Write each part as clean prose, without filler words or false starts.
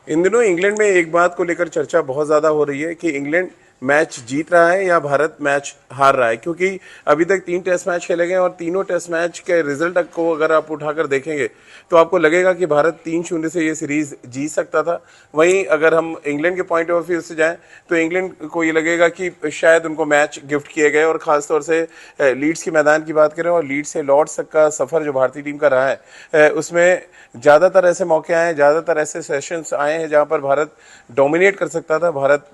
इन दिनों इंग्लैंड में एक बात को लेकर चर्चा बहुत ज्यादा हो रही है कि इंग्लैंड मैच जीत रहा है या भारत मैच हार रहा है, क्योंकि अभी तक 3 टेस्ट मैच खेले गए और तीनों टेस्ट मैच के रिजल्ट को अगर आप उठाकर देखेंगे तो आपको लगेगा कि भारत 3-0 से ये सीरीज जीत सकता था। वहीं अगर हम इंग्लैंड के पॉइंट ऑफ व्यू से जाएं तो इंग्लैंड को ये लगेगा कि शायद उनको मैच गिफ्ट किए गए, और खासतौर से लीड्स के मैदान की बात करें और लीड्स से लॉर्ड्स तक का सफर जो भारतीय टीम का रहा है उसमें ज़्यादातर ऐसे मौके आए हैं, ज़्यादातर ऐसे सेशंस आए हैं जहां पर भारत डोमिनेट कर सकता था, भारत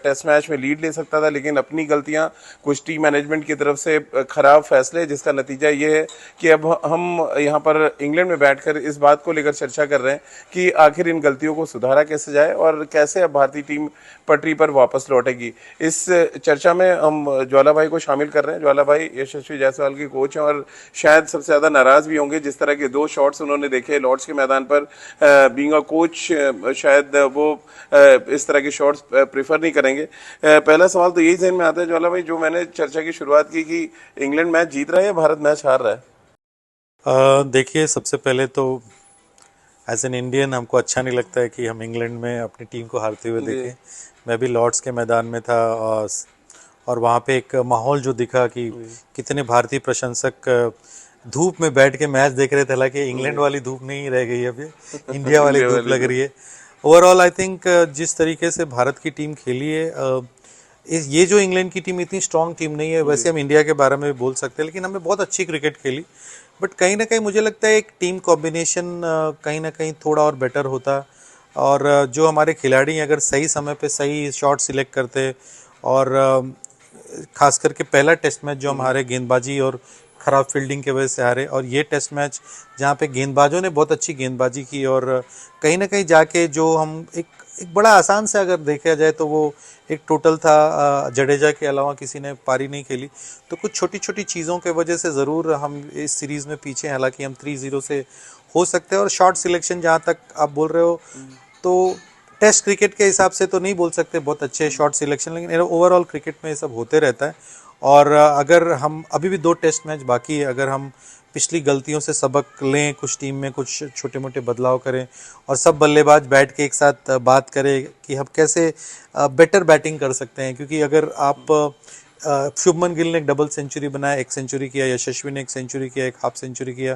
टेस्ट मैच में लीड ले सकता था, लेकिन अपनी गलतियां, कुछ टीम मैनेजमेंट की तरफ से खराब फैसले, जिसका नतीजा ये है कि अब हम यहाँ पर इंग्लैंड में बैठकर इस बात को लेकर चर्चा कर रहे हैं कि आखिर इन गलतियों को सुधारा कैसे जाए और कैसे अब भारतीय टीम पटरी पर वापस लौटेगी। इस चर्चा में हम ज्वाला भाई को शामिल कर रहे हैं। ज्वाला भाई यशस्वी जायसवाल के कोच हैं और शायद सबसे ज्यादा नाराज भी होंगे जिस तरह के 2 शॉट्स उन्होंने देखे लॉर्ड्स के मैदान पर। बीइंग अ कोच शायद वो इस तरह के शॉट्स प्रेफर नहीं करेंगे। पहला सवाल तो यही ज़हन में आता है ज्वाला भाई, जो मैंने चर्चा की शुरुआत की कि इंग्लैंड मैच जीत रहा है या भारत मैच हार रहा है। देखिए, सबसे पहले तो एज एन इंडियन हमको अच्छा नहीं लगता है कि हम इंग्लैंड में अपनी टीम को हारते हुए देखें। मैं भी लॉर्ड्स के मैदान में था और वहाँ पे एक माहौल जो दिखा कि कितने भारतीय प्रशंसक धूप में बैठ के मैच देख रहे थे। हालांकि इंग्लैंड वाली धूप नहीं रह गई अभी, इंडिया वाली धूप लग रही है। ओवरऑल आई थिंक जिस तरीके से भारत की टीम खेली है, ये जो इंग्लैंड की टीम इतनी स्ट्रांग टीम नहीं है। वैसे हम इंडिया के बारे में भी बोल सकते हैं, लेकिन हमने बहुत अच्छी क्रिकेट खेली। बट कहीं ना कहीं मुझे लगता है एक टीम कॉम्बिनेशन कहीं ना कहीं थोड़ा और बेटर होता, और जो हमारे खिलाड़ी अगर सही समय पे सही शॉट सिलेक्ट करते, और खास करके पहला टेस्ट मैच जो हमारे गेंदबाजी और ख़राब फील्डिंग की वजह से हारे, और ये टेस्ट मैच जहाँ पे गेंदबाजों ने बहुत अच्छी गेंदबाजी की, और कहीं ना कहीं जाके जो हम एक बड़ा आसान से अगर देखा जाए तो वो एक टोटल था, जडेजा के अलावा किसी ने पारी नहीं खेली। तो कुछ छोटी छोटी चीज़ों के वजह से ज़रूर हम इस सीरीज़ में पीछे हैं। हालांकि हम 3-0 से हो सकते हैं। और शॉट सिलेक्शन जहाँ तक आप बोल रहे हो, तो टेस्ट क्रिकेट के हिसाब से तो नहीं बोल सकते बहुत अच्छे शॉट सिलेक्शन, लेकिन ओवरऑल क्रिकेट में ये सब होते रहता है। और अगर हम अभी भी 2 टेस्ट मैच बाकी है, अगर हम पिछली गलतियों से सबक लें, कुछ टीम में कुछ छोटे मोटे बदलाव करें और सब बल्लेबाज बैठ के एक साथ बात करें कि हम कैसे बेटर बैटिंग कर सकते हैं। क्योंकि अगर आप शुभमन गिल ने एक डबल सेंचुरी बनाया, 1 सेंचुरी किया, यशस्वी ने 1 सेंचुरी किया, 1 हाफ सेंचुरी किया,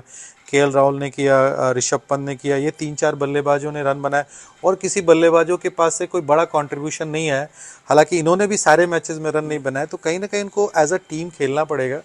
केएल राहुल ने किया, ऋषभ पंत ने किया, ये 3-4 बल्लेबाजों ने रन बनाए और किसी बल्लेबाजों के पास से कोई बड़ा कंट्रीब्यूशन नहीं है। हालांकि इन्होंने भी सारे मैचेस में रन नहीं बनाए। तो कहीं ना कहीं इनको एज अ टीम खेलना पड़ेगा।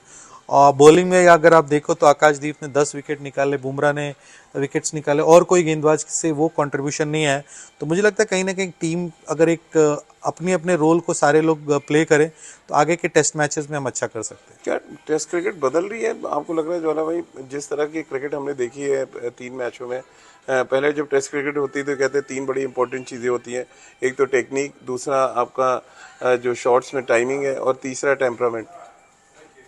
और बॉलिंग में अगर आप देखो तो आकाशदीप ने 10 विकेट निकाले, बुमराह ने विकेट्स निकाले, और कोई गेंदबाज से वो कंट्रीब्यूशन नहीं है। तो मुझे लगता है कहीं ना कहीं टीम अगर एक अपने अपने रोल को सारे लोग प्ले करें तो आगे के टेस्ट मैचेस में हम अच्छा कर सकते हैं। क्या टेस्ट क्रिकेट बदल रही है आपको लग रहा है ज्वाला भाई? जिस तरह की क्रिकेट हमने देखी है 3 मैचों में, पहले जब टेस्ट क्रिकेट होती है तो कहते हैं 3 बड़ी इंपॉर्टेंट चीज़ें होती हैं, एक तो टेक्निक, दूसरा आपका जो शॉट्स में टाइमिंग है, और तीसरा टेम्परामेंट।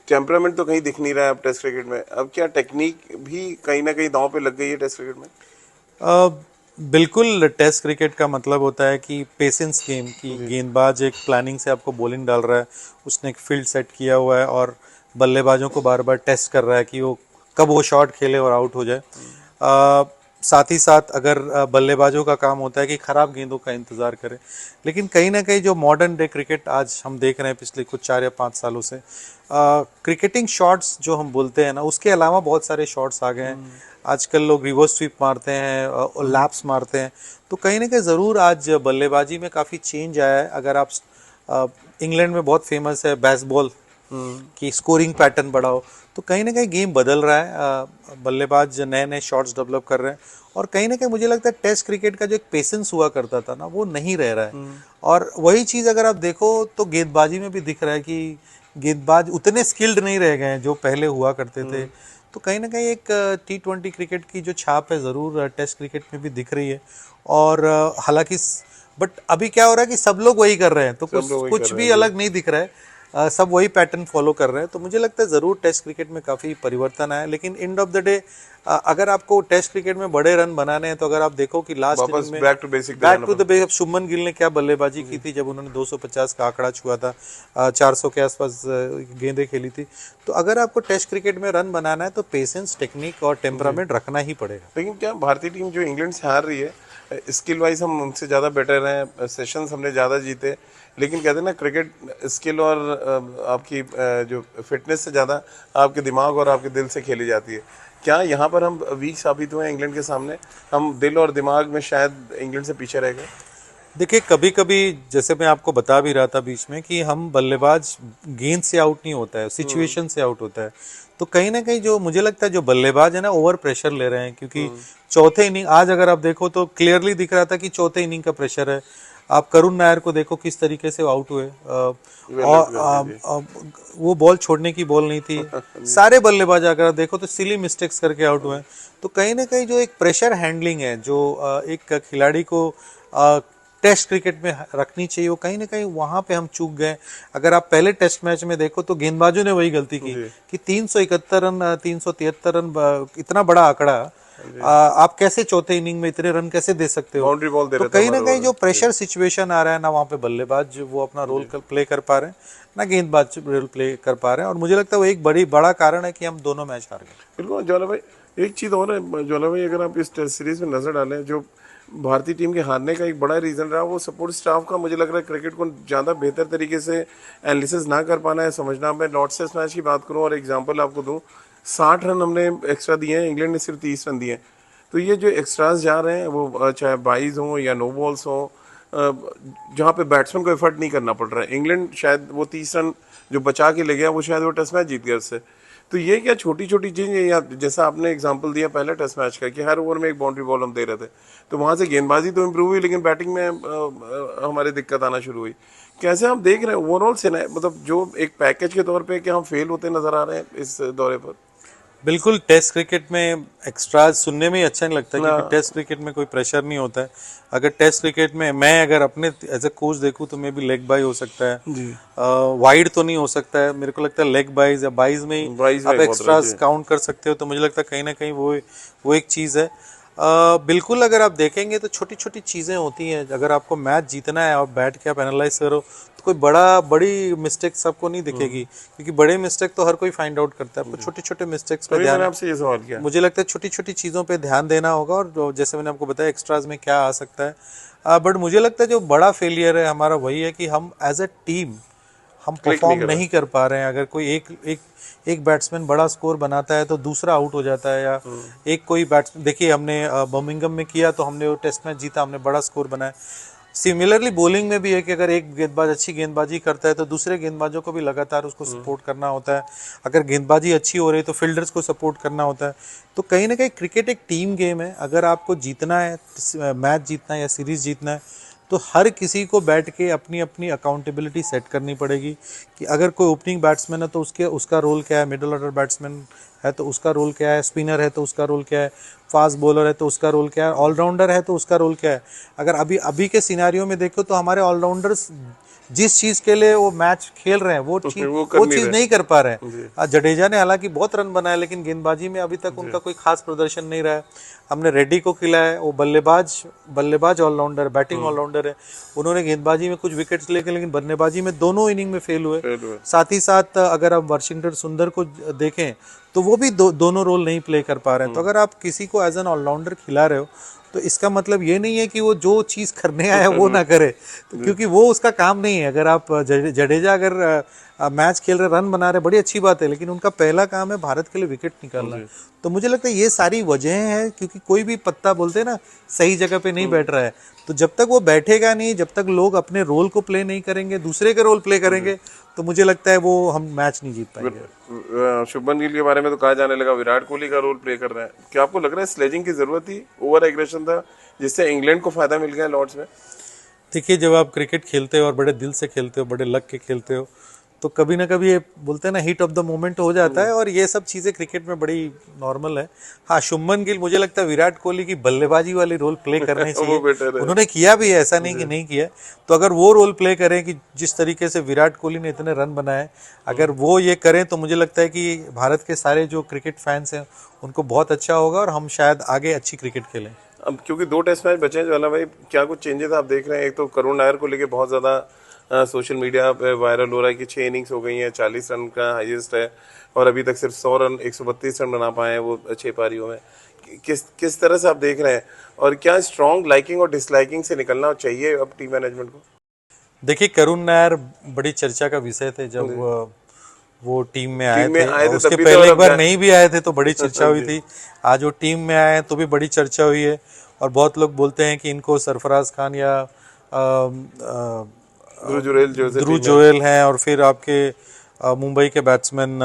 टेम्परामेंट तो कहीं दिख नहीं रहा है अब टेस्ट क्रिकेट में। अब क्या टेक्निक भी कहीं ना कहीं दांव पे लग गई है टेस्ट क्रिकेट में? बिल्कुल, टेस्ट क्रिकेट का मतलब होता है कि पेशेंस गेम की। गेंदबाज एक प्लानिंग से आपको बॉलिंग डाल रहा है, उसने एक फील्ड सेट किया हुआ है और बल्लेबाजों को बार बार टेस्ट कर रहा है कि वो कब वो शॉट खेले और आउट हो जाए। साथ ही साथ अगर बल्लेबाजों का काम होता है कि ख़राब गेंदों का इंतज़ार करें। लेकिन कहीं ना कहीं जो मॉडर्न डे क्रिकेट आज हम देख रहे हैं पिछले कुछ 4 या 5 सालों से, क्रिकेटिंग शॉट्स जो हम बोलते हैं ना, उसके अलावा बहुत सारे शॉट्स आ गए हैं। आजकल लोग रिवर्स स्वीप मारते हैं और लैप्स मारते हैं। तो कहीं ना कहीं ज़रूर आज बल्लेबाजी में काफ़ी चेंज आया है। अगर आप इंग्लैंड में बहुत फेमस है बेसबॉल कि स्कोरिंग पैटर्न बढ़ाओ, तो कहीं ना कहीं गेम बदल रहा है। बल्लेबाज नए नए शॉट्स डेवलप कर रहे हैं, और कहीं ना कहीं मुझे लगता है टेस्ट क्रिकेट का जो एक पेशेंस हुआ करता था ना, वो नहीं रह रहा है। और वही चीज़ अगर आप देखो तो गेंदबाजी में भी दिख रहा है कि गेंदबाज उतने स्किल्ड नहीं रह गए हैं जो पहले हुआ करते थे। तो कहीं ना कहीं एक T20 क्रिकेट की जो छाप है ज़रूर टेस्ट क्रिकेट में भी दिख रही है। और हालांकि बट अभी क्या हो रहा है कि सब लोग वही कर रहे हैं, तो कुछ भी अलग नहीं दिख रहा है। सब वही पैटर्न फॉलो कर रहे हैं। तो मुझे लगता है ज़रूर टेस्ट क्रिकेट में काफ़ी परिवर्तन आया। लेकिन एंड ऑफ द डे अगर आपको टेस्ट क्रिकेट में बड़े रन बनाने हैं तो अगर आप देखो कि लास्ट इनिंग में back to the basic Shubman Gill ने क्या बल्लेबाजी की थी जब उन्होंने 250 का आंकड़ा छुआ था, 400 के आसपास गेंदें खेली थी। तो अगर आपको टेस्ट क्रिकेट में रन बनाना है तो पेशेंस, टेक्निक और टेम्परामेंट रखना ही पड़ेगा। लेकिन क्या भारतीय टीम जो इंग्लैंड से हार रही है, स्किल वाइज हम उनसे ज़्यादा बेटर हैं, सेशंस हमने ज़्यादा जीते, लेकिन कहते हैं ना क्रिकेट स्किल और आपकी जो फिटनेस से ज़्यादा आपके दिमाग और आपके दिल से खेली जाती है। क्या यहाँ पर हम वीक साबित हुए हैं इंग्लैंड के सामने? हम दिल और दिमाग में शायद इंग्लैंड से पीछे रह गए। देखिए कभी कभी जैसे मैं आपको बता भी रहा था बीच में कि हम बल्लेबाज गेंद से आउट नहीं होता है, सिचुएशन से आउट होता है। तो कहीं ना कहीं जो मुझे लगता है जो बल्लेबाज है ना ओवर प्रेशर ले रहे हैं, क्योंकि चौथे इनिंग आज अगर आप देखो तो क्लियरली दिख रहा था कि चौथे इनिंग का प्रेशर है। आप करुण नायर को देखो किस तरीके से आउट हुए, और वो बॉल छोड़ने की बॉल नहीं थी। सारे बल्लेबाज अगर देखो तो सिली मिस्टेक्स करके आउट हुए। तो कहीं ना कहीं जो एक प्रेशर हैंडलिंग है जो एक खिलाड़ी को टेस्ट क्रिकेट में रखनी चाहिए, वो कहीं ना कहीं वहां पे हम चूक गए। अगर आप पहले टेस्ट मैच में देखो तो गेंदबाजों ने वही गलती की कि 371 रन 373 रन इतना बड़ा आंकड़ा, आप कैसे चौथे इनिंग में इतने रन कैसे दे सकते हो? बाउंड्री बॉल दे तो रहे थे कहीं ना हमारे कहीं जो बॉलर। प्रेशर सिचुएशन आ रहा है ना, वहाँ पे बल्लेबाज वो अपना रोल प्ले कर पा रहे हैं ना गेंदबाज रोल प्ले कर पा रहे हैं, और मुझे लगता है वो एक बड़ा कारण है कि हम दोनों मैच हार गए। बिल्कुल ज्वाला भाई, एक चीज़ और है ज्वाला भाई, अगर आप इस टेस्ट सीरीज में नजर डालें, जो भारतीय टीम के हारने का एक बड़ा रीज़न रहा वो सपोर्ट स्टाफ का, मुझे लग रहा है क्रिकेट को ज़्यादा बेहतर तरीके से एनालिसिस ना कर पाना है, समझना। मैं लॉर्ड्स टेस्ट मैच की बात करूँ और एग्जांपल आपको दूँ, 60 रन हमने एक्स्ट्रा दिए हैं, इंग्लैंड ने सिर्फ 30 रन दिए हैं। तो ये जो एक्स्ट्राज जा रहे हैं वो चाहे बाईज हों या नो बॉल्स हों, जहाँ पे बैट्समैन को एफर्ट नहीं करना पड़ रहा है, इंग्लैंड शायद वो 30 रन जो बचा के ले गया वो शायद वो टेस्ट मैच जीत गया उससे। तो ये क्या छोटी छोटी चीज़ें, या जैसा आपने एग्जांपल दिया पहले टेस्ट मैच का कि हर ओवर में एक बाउंड्री बॉल हम दे रहे थे, तो वहाँ से गेंदबाजी तो इम्प्रूव हुई, लेकिन बैटिंग में हमारी दिक्कत आना शुरू हुई। कैसे आप देख रहे हैं ओवरऑल से, मतलब जो एक पैकेज के तौर पे क्या हम फेल होते नजर आ रहे हैं इस दौरे पर? बिल्कुल, टेस्ट क्रिकेट में एक्स्ट्रा सुनने में ही अच्छा नहीं लगता, क्योंकि टेस्ट क्रिकेट में कोई प्रेशर नहीं होता है। अगर टेस्ट क्रिकेट में मैं अगर अपने एज ए कोच देखूं तो मे भी लेग बाई हो सकता है, वाइड तो नहीं हो सकता है। मेरे को लगता है लेग बाइज या बाइज में ही आप एक्स्ट्रास काउंट कर सकते हो। तो मुझे लगता है कहीं ना कहीं वो एक चीज़ है। बिल्कुल, अगर आप देखेंगे तो छोटी छोटी चीज़ें होती हैं। अगर आपको मैच जीतना है और बैठ के आप एनालाइज करो तो कोई बड़ी मिस्टेक सबको नहीं दिखेगी, क्योंकि बड़े मिस्टेक तो हर कोई फाइंड आउट करता है। आपको छोटे छोटे मिस्टेक्स पे ध्यान, आपसे ये सवाल किया, मुझे लगता है छोटी छोटी चीज़ों पे ध्यान देना होगा। और जैसे मैंने आपको बताया एक्स्ट्राज में क्या आ सकता है, बट मुझे लगता है जो बड़ा फेलियर है हमारा वही है कि हम एज ए टीम हम परफॉर्म नहीं कर पा रहे हैं। अगर कोई एक बैट्समैन बड़ा स्कोर बनाता है तो दूसरा आउट हो जाता है, या एक कोई बैट्समैन, देखिए हमने बर्मिंघम में किया तो हमने वो टेस्ट मैच जीता, हमने बड़ा स्कोर बनाया। सिमिलरली बॉलिंग में भी है कि अगर एक गेंदबाज अच्छी गेंदबाजी करता है तो दूसरे गेंदबाजों को भी लगातार उसको सपोर्ट करना होता है। अगर गेंदबाजी अच्छी हो रही है तो फील्डर्स को सपोर्ट करना होता है। तो कहीं ना कहीं क्रिकेट एक टीम गेम है। अगर आपको जीतना है, मैच जीतना है या सीरीज जीतना है, तो हर किसी को बैठ के अपनी अपनी अकाउंटेबिलिटी सेट करनी पड़ेगी कि अगर कोई ओपनिंग बैट्समैन है तो उसका रोल क्या है, मिडिल ऑर्डर बैट्समैन है तो उसका रोल क्या है, स्पिनर है तो उसका रोल क्या है, फास्ट बॉलर है तो उसका रोल क्या है, ऑलराउंडर है तो उसका रोल क्या है। अगर अभी के सिनेरियो में देखो तो हमारे ऑलराउंडर्स जिस चीज के लिए वो मैच खेल रहे हैं वो चीज नहीं कर पा रहे हैं। जडेजा ने हालांकि बहुत रन बनाए, लेकिन गेंदबाजी में अभी तक उनका कोई खास प्रदर्शन नहीं रहा है। हमने रेड्डी को खिलाया, वो बल्लेबाज ऑलराउंडर, बैटिंग ऑलराउंडर है। उन्होंने गेंदबाजी में कुछ विकेट्स लेके, लेकिन बल्लेबाजी में दोनों इनिंग में फेल हुए। साथ ही साथ अगर आप वाशिंगटन सुंदर को देखें तो वो भी दोनों रोल नहीं प्ले कर पा रहे हैं। तो अगर आप किसी को एज एन ऑलराउंडर खिला रहे हो तो इसका मतलब ये नहीं है कि वो जो चीज़ करने आया वो ना करे, तो क्योंकि वो उसका काम नहीं है। अगर आप जडेजा अगर मैच खेल रहे, रन बना रहे, बड़ी अच्छी बात है, लेकिन उनका पहला काम है भारत के लिए विकेट निकालना। तो मुझे लगता है ये सारी वजहें हैं, क्योंकि कोई भी पत्ता बोलते हैं ना सही जगह पे नहीं बैठ रहा है। तो जब तक वो बैठेगा नहीं, जब तक लोग अपने रोल को प्ले नहीं करेंगे, दूसरे के रोल प्ले करेंगे, तो मुझे लगता है वो हम मैच नहीं जीत पाएंगे। शुभमन गिल के बारे में तो कहा जाने लगा विराट कोहली का रोल प्ले कर रहा है। क्या आपको लग रहा है स्लेजिंग की जरूरत थी, ओवर एग्रेशन था जिससे इंग्लैंड को फायदा मिल गया लॉर्ड्स में? देखिए, जब आप क्रिकेट खेलते हो और बड़े दिल से खेलते हो, बड़े लग के खेलते हो, तो कभी ना कभी ये बोलते हैं ना हिट ऑफ द मोमेंट हो जाता है, और ये सब चीज़ें क्रिकेट में बड़ी नॉर्मल है। हाँ, शुभमन गिल मुझे लगता है विराट कोहली की बल्लेबाजी वाली रोल प्ले करने चाहिए। उन्होंने किया भी है, ऐसा नहीं कि नहीं किया। तो अगर वो रोल प्ले करें कि जिस तरीके से विराट कोहली ने इतने रन बनाए, अगर वो ये करें तो मुझे लगता है कि भारत के सारे जो क्रिकेट फैंस हैं उनको बहुत अच्छा होगा, और हम शायद आगे अच्छी क्रिकेट खेलें। अब क्योंकि 2 टेस्ट मैच बचे हैं ज्वाला भाई, क्या कुछ चेंजेस आप देख रहे हैं? एक तो करुण नायर को लेके बहुत ज़्यादा सोशल मीडिया पे वायरल हो रहा है कि 6 इनिंग्स हो गई हैं, 40 रन का हाईएस्ट है, और अभी तक सिर्फ 100 रन 132 रन बना पाए हैं वो 6 पारियों में। किस तरह से आप देख रहे हैं, और क्या स्ट्रॉन्ग लाइकिंग और डिसलाइकिंग से निकलना चाहिए अब टीम मैनेजमेंट को? देखिए, करुण नायर बड़ी चर्चा का विषय थे जब वो टीम में आए थे, और तब उसके भी पहले तो एक बार नहीं भी आए थे तो बड़ी चर्चा हुई थी। आज वो टीम में आए हैं तो भी बड़ी चर्चा हुई है, और बहुत लोग बोलते हैं कि इनको सरफराज खान या ध्रुव जोरेल हैं, और फिर आपके मुंबई के बैट्समैन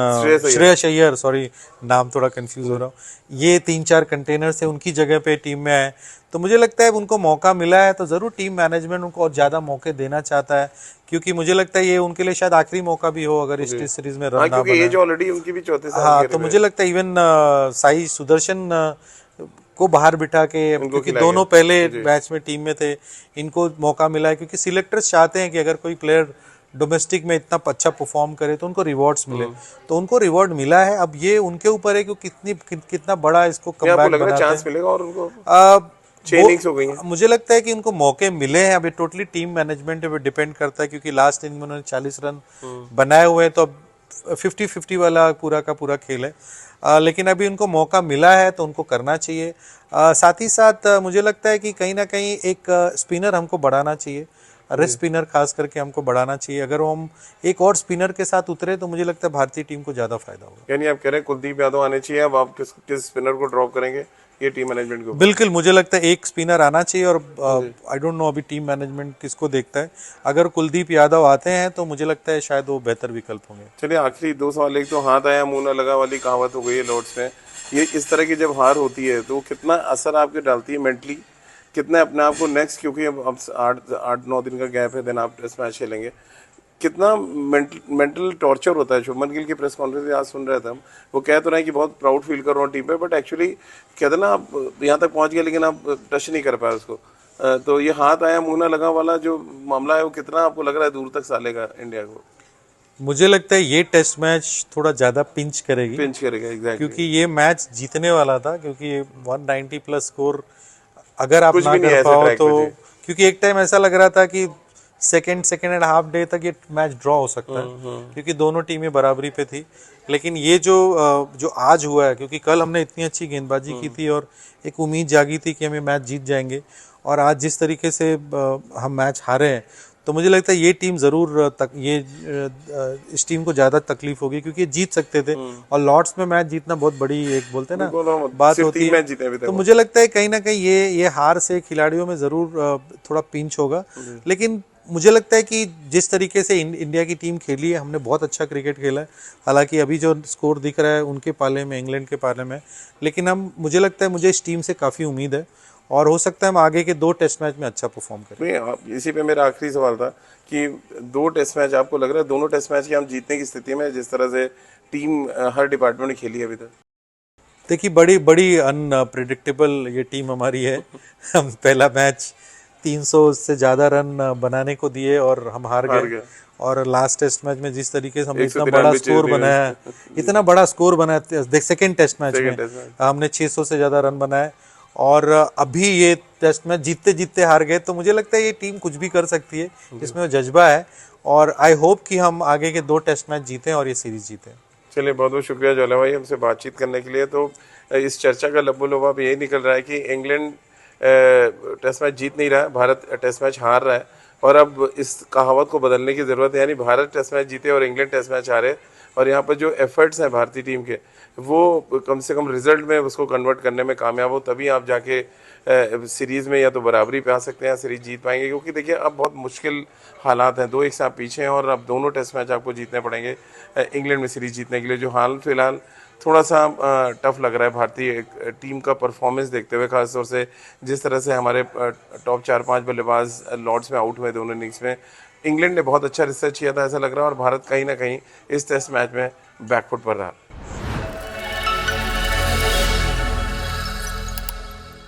श्रेयस अय्यर, सॉरी नाम थोड़ा कंफ्यूज हो रहा हूँ, ये 3-4 कंटेनर से उनकी जगह पे टीम में आए। तो मुझे लगता है उनको मौका मिला है तो ज़रूर टीम मैनेजमेंट उनको और ज़्यादा मौके देना चाहता है, क्योंकि मुझे लगता है ये उनके लिए शायद आखिरी मौका भी हो अगर इस टेस्ट सीरीज में रन ना बने। एज ऑलरेडी उनकी भी 34 साल हाँ, तो मुझे लगता है इवन साई सुदर्शन को बाहर बिठा के, क्योंकि दोनों पहले मैच में टीम में थे, इनको मौका मिला है क्योंकि सिलेक्टर्स चाहते हैं कि अगर कोई प्लेयर डोमेस्टिक में इतना अच्छा परफॉर्म करे तो उनको रिवॉर्ड्स मिले, तो उनको रिवॉर्ड मिला है। अब ये उनके ऊपर है कि कितना बड़ा इसको कमबैक बनाते चांस मिलेगा और उनको चेंजिंग्स हो गई हैं। मुझे लगता है कि उनको मौके मिले हैं, अब ये टोटली टीम मैनेजमेंट पे डिपेंड करता है, क्योंकि लास्ट इनिंग में उन्होंने 40 रन बनाए हुए हैं, तो अब 50-50 वाला पूरा का पूरा खेल है। लेकिन अभी उनको मौका मिला है तो उनको करना चाहिए। साथ ही साथ मुझे लगता है कि कहीं ना कहीं एक स्पिनर हमको बढ़ाना चाहिए, रेस्ट स्पिनर खास करके हमको बढ़ाना चाहिए। अगर हम एक और स्पिनर के साथ उतरे तो मुझे लगता है भारतीय टीम को ज्यादा फायदा होगा। यानी आप कह रहे हैं कुलदीप यादव आने चाहिए, अब आप किस स्पिनर को ड्रॉप करेंगे ये टीम मैनेजमेंट को? बिल्कुल, मुझे लगता है एक स्पिनर आना चाहिए, और आई डोंट नो अभी टीम मैनेजमेंट किसको देखता है। अगर कुलदीप यादव आते हैं तो मुझे लगता है शायद वो बेहतर विकल्प होंगे। चलिए, आखिरी 2 सवाल। एक तो हाथ आया मुंह न लगा वाली कहावत हो गई है लॉर्ड्स में, ये इस तरह की जब हार होती है तो कितना असर आपके डालती है मेंटली, कितना अपने आप को नेक्स्ट, क्योंकि अब 8-9 दिन का गैप है, देन आप टेस्ट मैच खेलेंगे, कितना मेंटल टॉर्चर होता है? शुभमन गिल की प्रेस कॉन्फ्रेंस आज सुन रहे थे हम, वो कह तो रहे हैं कि बहुत प्राउड फील कर रहा हूँ टीम पे, बट एक्चुअली कहते ना आप यहाँ तक पहुँच गए लेकिन आप टच नहीं कर पाए उसको। तो ये हाथ आया मुंह ना लगा वाला जो मामला है वो कितना आपको लग रहा है दूर तक सालेगा इंडिया को? मुझे लगता है ये टेस्ट मैच थोड़ा ज्यादा पिंच करेगा एग्जैक्टली, क्योंकि ये मैच जीतने वाला था, क्योंकि 190 प्लस स्कोर अगर आप ना कर पाओ तो, क्योंकि एक टाइम ऐसा लग रहा था कि सेकेंड एंड हाफ डे तक ये मैच ड्रॉ हो सकता है, क्योंकि दोनों टीमें बराबरी पे थी। लेकिन ये जो आज हुआ है, क्योंकि कल हमने इतनी अच्छी गेंदबाजी की थी और एक उम्मीद जागी थी कि हम ये मैच जीत जाएंगे, और आज जिस तरीके से हम मैच हारे हैं, तो मुझे लगता है ये टीम जरूर इस टीम को ज्यादा तकलीफ होगी, क्योंकि ये जीत सकते थे, और लॉर्ड्स में मैच जीतना बहुत बड़ी एक बोलते हैं ना बात होती है। तो मुझे लगता है कहीं ना कहीं ये हार से खिलाड़ियों में जरूर थोड़ा पिंच होगा। लेकिन मुझे लगता है कि जिस तरीके से इंडिया की टीम खेली है, हमने बहुत अच्छा क्रिकेट खेला है। हालांकि अभी जो स्कोर दिख रहा है उनके पाले में, इंग्लैंड के पाले में, लेकिन मुझे इस टीम से काफ़ी उम्मीद है, और हो सकता है हम आगे के 2 टेस्ट मैच में अच्छा परफॉर्म करें। इसी पे मेरा आखिरी सवाल था कि 2 टेस्ट मैच आपको लग रहा है दोनों टेस्ट मैच की हम जीतने की स्थिति में, जिस तरह से टीम हर डिपार्टमेंट ने खेली है अभी तक? देखिए, बड़ी अनप्रिडिक्टेबल ये टीम हमारी है। हम पहला मैच 300 से ज्यादा रन बनाने को दिए और हम हार गए, और लास्ट टेस्ट मैच में जिस तरीके से हमने इतना बड़ा स्कोर बनाया, सेकेंड टेस्ट मैच में हमने 600 से ज्यादा रन बनाए, और अभी ये टेस्ट मैच जीतते जीतते हार गए। तो मुझे लगता है ये टीम कुछ भी कर सकती है, इसमें वो जज्बा है, और आई होप कि हम आगे के 2 टेस्ट मैच जीतें और ये सीरीज जीतें। चलिए, बहुत बहुत शुक्रिया ज्वाला भाई हमसे बातचीत करने के लिए। तो इस चर्चा का लबोलबाब यही निकल रहा है कि इंग्लैंड टेस्ट मैच जीत नहीं रहा है, भारत टेस्ट मैच हार रहा है, और अब इस कहावत को बदलने की ज़रूरत है, यानी भारत टेस्ट मैच जीते और इंग्लैंड टेस्ट मैच हारे, और यहाँ पर जो एफर्ट्स हैं भारतीय टीम के वो कम से कम रिजल्ट में उसको कन्वर्ट करने में कामयाब हो, तभी आप जाके सीरीज़ में या तो बराबरी पे आ सकते हैं या सीरीज जीत पाएंगे। क्योंकि देखिए अब बहुत मुश्किल हालात हैं, 2-1 से आप पीछे हैं, और अब दोनों टेस्ट मैच आपको जीतने पड़ेंगे इंग्लैंड में सीरीज जीतने के लिए, जो हाल फिलहाल थोड़ा सा टफ लग रहा है भारतीय टीम का परफॉर्मेंस देखते हुए, खासतौर से जिस तरह से हमारे टॉप 4-5 बल्लेबाज लॉर्ड्स में आउट हुए दोनों इनिंग्स में। इंग्लैंड ने बहुत अच्छा रिसर्च किया था ऐसा लग रहा है, और भारत कहीं ना कहीं इस टेस्ट मैच में बैकफुट पर रहा।